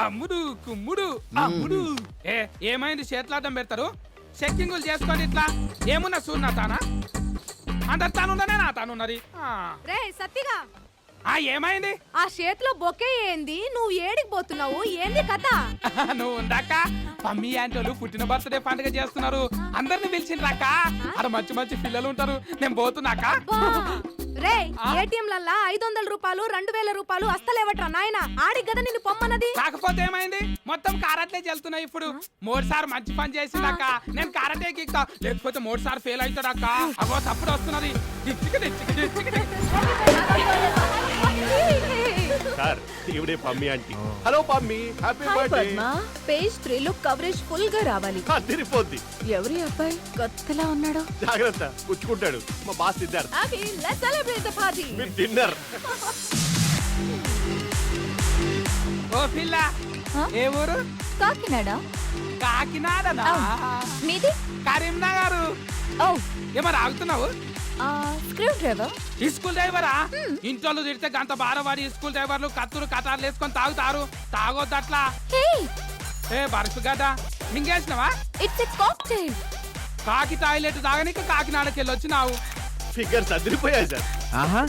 అమ్ముడు కుమ్ముడు అమ్ముడు. ఏమైంది చేతులాటం పెడతారు? చెక్కింగులు చేసుకోండి ఇట్లా. ఏమున్నా చూడు నా తానా అందరు తానున్నదే నా తానున్నది. రే సత్తిగా ఏమైంది? ఆ చేతిలో బొకే ఏంది? నువ్వు ఏడికి పోతున్నావు? ఏంది కథ? నువ్వు ఉందాక మమ్మీ ఆంటీ వాళ్ళు పుట్టిన బర్త్డే పండుగ చేస్తున్నారు. అందరిని పిలిచిండ్రాక. అక్కడ మంచి మంచి పిల్లలు ఉంటారు. నేను పోతున్నాక. రే ఏటీఎం లల్లా 500 రూపాయలు 2000 రూపాయలు అస్తలేవట్రా నాయన. ఆడికి కదా నిన్ను పొమ్మన్నది. కాకపోతే ఏమైంది? మొత్తం కారట్లే చెల్తున్నాయి. ఇప్పుడు 3 సార్లు మంచి పని చేసిందాక నేను కారటే కిక్తా. లేకపోతే 3 సార్లు ఫెయిల్ అవుతాడాక. అగో తప్పుడు వస్తున్నది. సార్ ఇవిడే Pammi aunty. Hello Pammi, happy birthday. Page 3 లో కవరేజ్ ఫుల్ గా రావాలి. తిరిగిపోద్ది. ఎవరి అబ్బాయి కొత్తలా ఉన్నాడు? జాగ్రత్త, పుచ్చుకుంటాడు. మా బాస్ సిద్ధార్థ్. అవి లెట్స్ సెలబ్రేట్ ద పార్టీ. మీరు డిన్నర్. ఓ పిల్ల, ఏ ఊరు? కాకినాడ. కాకినాడనా? మీది? కరీంనగర్. ఓ ఏమరా ఆగుతున్నావు? Screwdriver. ఈ స్కూల్ డ్రైవరా? ఇంట్లో తిడితే గంట బారవాడి స్కూల్ డ్రైవర్లు కత్తులు కటార్లు వేసుకొని తాగుతారు. తాగొద్దు అట్లా. ఏ బరుసు గడ్డ మింగేసినవా? It's a cocktail. కాకి టాయిలెట్ తాగనీకి కాకినాడకి వెళ్ళి వచ్చినావు. ఫిగర్స్ అదిరిపోయాయి సార్. ఆహా,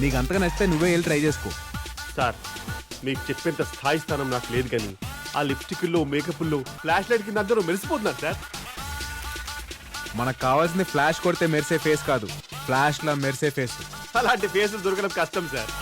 నీకు అంతగా నచ్చితే నువ్వే వెళ్ళి ట్రై చేసుకో. సార్ మీకు చెప్పేంత స్థాయి స్థానం నాకు లేదు, కానీ ఆ లిప్స్టిక్లో మేకప్లో ఫ్లాష్ లైట్ కింద అందరూ మెరిసిపోతున్నారు సార్. మనకు కావాల్సింది ఫ్లాష్ కొడితే మెరిసే ఫేస్ కాదు, ఫ్లాష్ లా మెరిసే ఫేస్. అలాంటి ఫేసులు దొరకడం కష్టం సార్.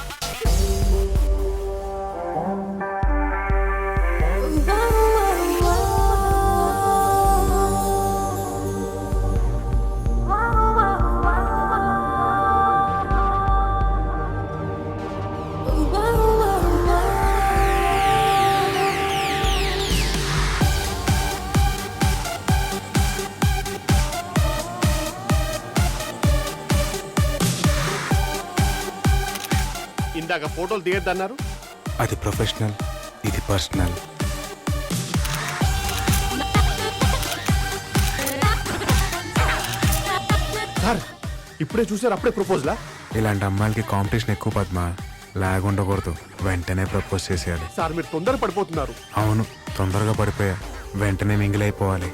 ఇందాక ఫోటోలు తీయద్దన్నారు. అది ప్రొఫెషనల్, ఇది పర్సనల్. సార్ ఇప్పుడే చూసారు, అప్పుడే ప్రపోజలా? ఇలాంటి అమ్మాయిలకి కాంపిటీషన్ ఎక్కువ పద్మ. లాగ్ ఉండకూడదు, వెంటనే ప్రపోజ్ చేసేయాలి. సార్ మీరు తొందర పడిపోతున్నారు. అవును, తొందరగా పడిపోయా. వెంటనే మింగిల్ అయిపోవాలి.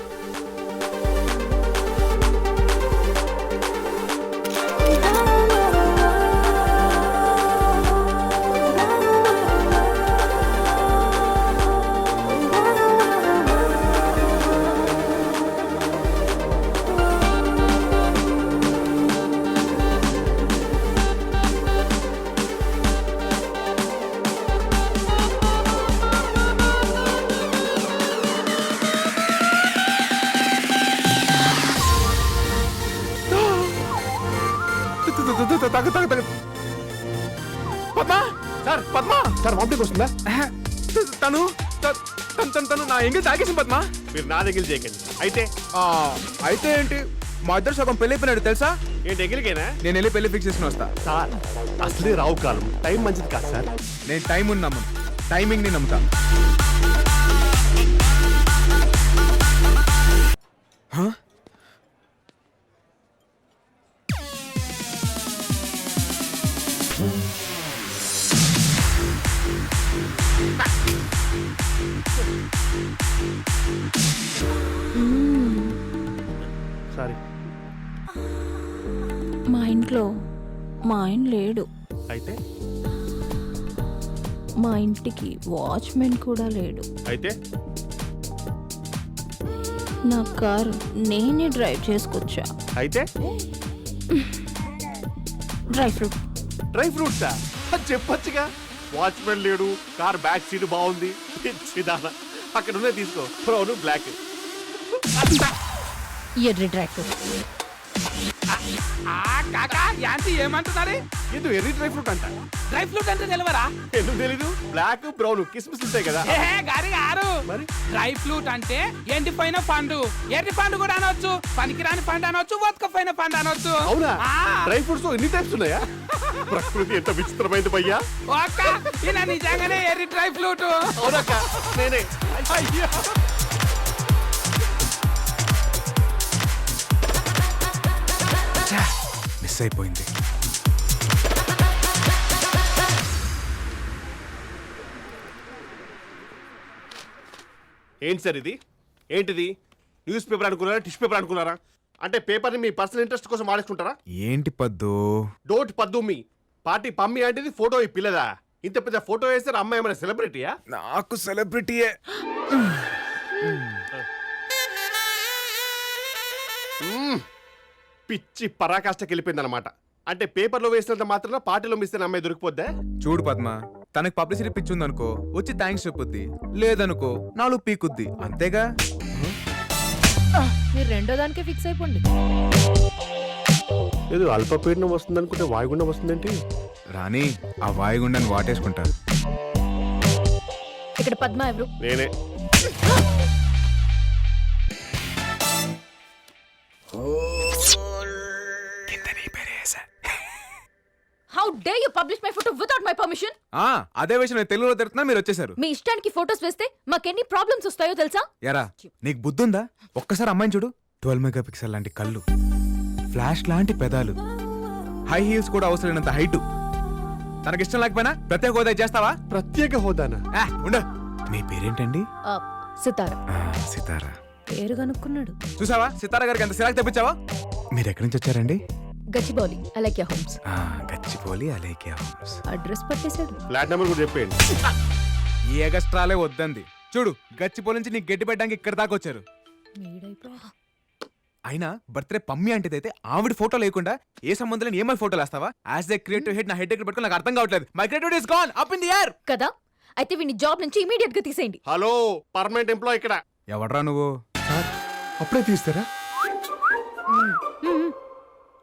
Padma sir, Padma sir vomiting వస్తుందా? తను నా ఎంగిల్ తాగేసింది పద్మ. మీరు నా దగ్గర చేయకండి. అయితే అయితే ఏంటి, మా ఇద్దరు సగం పెళ్లి అయిపోయినాడు తెలుసా? ఏంటి ఎగిలికేనా? నేను వెళ్ళి పెళ్లి ఫిక్స్ చేసుకుని వస్తా. సార్ అసలే రావు కాలం, టైం మంచిది కాదు సార్. నేను టైం ఉన్నాము, టైమింగ్ ని నమ్ముతా. సారీ. మా ఇంట్లో మా ఆయన లేడు. అయితే మా ఇంటికి వాచ్మెన్ కూడా లేడు. అయితే నా కారు నేనే డ్రైవ్ చేసుకొచ్చా. అయితే డ్రై ఫ్రూట్. డ్రై ఫ్రూట్సా? చెప్పొచ్చుగా. వాచ్మెన్ లేడు, కార్ బ్యాక్ సీట్ బాగుంది. పిచ్చిదానా, అక్కడ ఉన్నాయి తీసుకో. Brown black. ఎర్రి డ్రై ఫ్రూట్. కాకా యాంటీ ఏమంటున్నారు? ఇది ఎర్రీ డ్రై ఫ్రూట్ అంట. డ్రై ఫ్రూట్ అంటే తెలియరా? ఎందుకు తెలీదు? బ్లాక్ బ్రౌన్ కిస్మిస్ ఉంటాయి కదా. గారి గారు, మరి డ్రై ఫ్రూట్ అంటే ఎండిపోయిన పండు. ఎర్రి పండు కూడా అనొచ్చు, పనికిరాని పండు అనొచ్చు, వతకపోయిన పండు అనొచ్చు. అవునా? డ్రై ఫ్రూట్స్ ఎన్ని టైప్స్ ఉన్నాయా? ప్రకృతి ఎంత విచిత్రమైంది భయ్యా. ఈయన నిజంగానే ఎర్రి డ్రై ఫ్రూట్. అవునక్క, నేనే. అయ్యా మిస్ అయిపోయింది. ఏంటి సార్ ఇది? ఏంటిది? న్యూస్ పేపర్ అనుకున్నారా, టిష్యూ పేపర్ అనుకున్నారా? అంటే పేపర్ని మీ పర్సనల్ ఇంట్రెస్ట్ కోసం వాడేసుకుంటారా? ఏంటి పద్దు? డోట్ పద్దు మీ పార్టీ పమ్మి అంటే ఫోటో ఈ పిల్లదా? ఇంత పెద్ద ఫోటో వేస్తే అమ్మాయి ఏమైనా సెలబ్రిటీయా? నాకు సెలబ్రిటీయే. పిచ్చి పరాకాష్ఠకి వెళ్ళిపోయింది అనమాట. అంటే పేపర్లో వేసినంత మాత్రం పార్టీలో మిస్ అయిన అమ్మాయి దొరికిపోద్దా? చూడు పద్మ, తనకి పబ్లిసిటీ పిచ్చి ఉందనుకో వచ్చి థ్యాంక్స్ చెప్పుద్ది, లేదనుకో నాలుగు పీకుద్ది, అంతేగా. మీరు రెండో దానికే ఫిక్స్ అయిపోండి. ఏదో అల్పపీడనం వస్తుంది అనుకుంటే వాయుగుండం వస్తుందేంటి? రాణి, ఆ వాయుగుండాన్ని వాటేసుకుంటా. ఇక్కడ పద్మ ఎవరు? నేనే. How day you publish my photo without my permission? అదే విషయం నేను తెలుగులో తిడుతున్నా, మీరు వచ్చేసారు. మీ ఇష్టానికి ఫోటోస్ వేస్తే మాకెన్ని ప్రాబ్లమ్స్ వస్తాయో తెలుసా? ఎరా, నీకు బుద్ధుందా? ఒక్కసారి అమ్మాయిని చూడు. 12 మెగాపిక్సెల్ లాంటి కళ్ళు, ఫ్లాష్ లాంటి పెదాలు, హై హీల్స్ కూడా అవసరం లేనంత హైట్. తనకిష్టం లేకపోయినా ప్రత్యేక హోదా చేస్తావా? ప్రత్యేక హోదానా? ఉండు. మీ పేరేంటండి? సితారా. సితారా. పేరు కనుక్కున్నాడు. చూసావా, సితారా గారికి ఎంత సిరాకు తెప్పించావా? మీరు ఎక్కడి నుంచి వచ్చారండి? Gachibowli Alaikya homes. Gachibowli Alaikya homes. Address పట్టేశాడు. ఫ్లాట్ నెంబర్ కూడా చెప్పేయండి. ఈ ఎగస్ట్రాలే వద్దంది. చూడు, గచ్చిపోలి నుంచి నీకు గట్టి పెట్టడానికి ఇక్కడ దాకా వచ్చారు. అయినా బర్త్డే పమ్మి అంటేదైతే ఆవిడ ఫోటో లేకుండా ఏ సంబంధం లేని ఏమై ఫోటోలు వేస్తావా? యాజ్ ఏ క్రియేటివ్ హెడ్ నా హెడ్ దగ్గర పెట్టుకుని నాకు అర్థం కావట్లేదు. My creativity is gone up in the air కదా, అయితే వీని జాబ్ నుంచి ఇమీడియట్ గా తీసేయండి. హలో, పర్మనెంట్ ఎంప్లాయ్ ఇక్కడ. ఎవడ్రా నువ్వు? అప్పుడే తీస్తారా?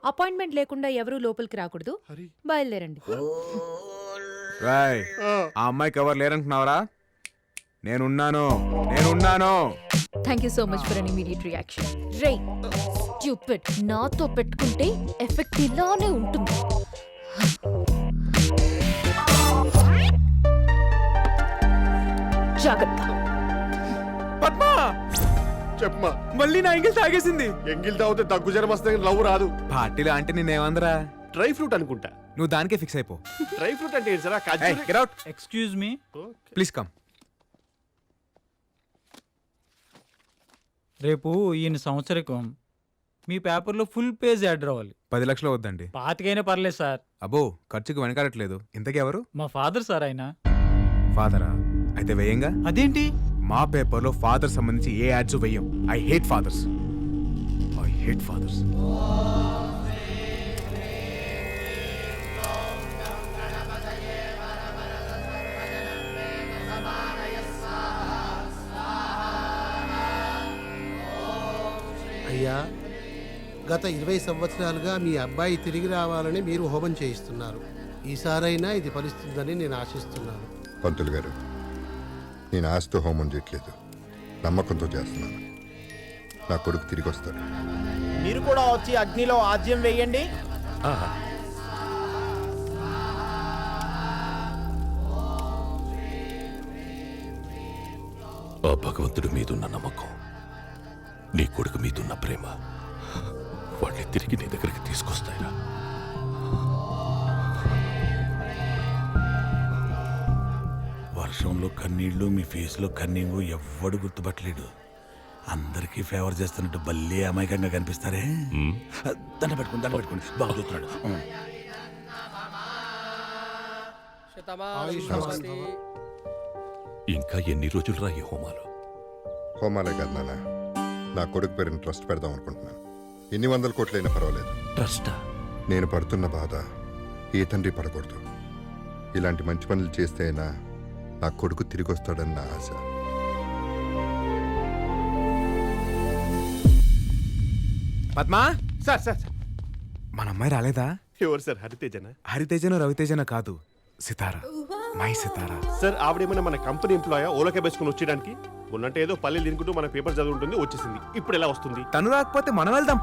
అపాయింట్మెంట్ లేకుండా ఎవరూ లోపలికి రాకూడదు. బయలుదేరండి. రాయ్, ఆ అమ్మాయికి ఎవరు లేరంటున్నావరా? నేనున్నాను. Thank you so much for an immediate reaction. Ray stupid, నాతో పెట్టుకుంటే ఎఫెక్ట్ ఇలానే ఉంటుంది. జాగ్రత్త. పద్మా, చెప్పమా. మళ్ళీ నా ఎంగిల్ తాగేసింది. ఎంగిల్ తాగితే దగ్గు జ్వరం వస్తుంది, లవ్ రాదు. పార్టీలో అంటే నేనేమందరా? డ్రై ఫ్రూట్ అనుకుంటా. నువ్వు దానికే ఫిక్స్ అయిపో. డ్రై ఫ్రూట్ అంటే ఏంటి sir? Get out. Excuse me, please come. రేపు ఈయన సంవత్సరికం. మీ పేపర్లో ఫుల్ పేజ్ యాడ్ రావాలి. 10 లక్షలు వద్దండి. పాతికైనా పర్లేదు సార్. అబ్బో, ఖర్చుకు వెనకాడట్లేదు. ఇంతకీ ఎవరు? మా ఫాదర్ సార్ ఆయన. ఫాదరా? అయితే వేయంగా. అదేంటి? మా పేపర్లో ఫాదర్ సంబంధించి ఏ యాడ్స్ వేయం. I hate fathers. అయ్యా, గత 20 సంవత్సరాలుగా మీ అబ్బాయి తిరిగి రావాలని మీరు హోమం చేయిస్తున్నారు. ఈసారైనా ఇది ఫలిస్తుందని నేను ఆశిస్తున్నాను. పంతులు గారు, నేను ఆస్తో హోమం చేయట్లేదు, నమ్మకంతో చేస్తున్నాను. నా కొడుకు తిరిగి వస్తాడు. మీరు కూడా వచ్చి అగ్నిలో ఆజ్యం వేయండి. ఆ భగవంతుడి మీదున్న నమ్మకం, నీ కొడుకు మీదున్న ప్రేమ వాళ్ళని తిరిగి నీ దగ్గరికి తీసుకొస్తాయిరా. వర్షంలో కన్నీళ్లు, మీ ఫేస్లో కన్నీవు ఎవ్వడు గుర్తుపట్టలేడు. అందరికీ ఫేవర్ చేస్తున్నట్టు భలే అమాయకంగా కనిపిస్తారే. దండ పెట్టుకోండి, బాగా చూస్తున్నాడు. ఇంకా ఎన్ని రోజులు రా ఈ హోమాలు? హోమాలే కాదు నాన్న, నా కొడుకు పేరుని ట్రస్ట్ పెడదాం అనుకుంటున్నాను. ఎన్ని 100 కోట్లైనా పర్వాలేదు. ట్రస్టా? నేను పడుతున్న బాధ ఏ తండ్రి పడకూడదు. ఇలాంటి మంచి పనులు చేస్తే అయినా నా కొడుకు తిరిగి వస్తాడని నా ఆశ. పద్మా, సార్ మన అమ్మాయి రాలేదా? ఎవరు సార్? హరితేజనా? హరితేజనో రవితేజనో కాదు, సితారా. My Sitara. సార్, ఆవిడేమైనా మన కంపెనీ ఎంప్లాయా? ఓలకే వేసుకుని వచ్చేయడానికి? ఉన్నట్టు ఏదో పల్లెలు తినుకుంటూ మన పేపర్ చదువుంటుంది, వచ్చేసింది. ఇప్పుడు ఎలా వస్తుంది? తను రాకపోతే మనం వెళ్దాం.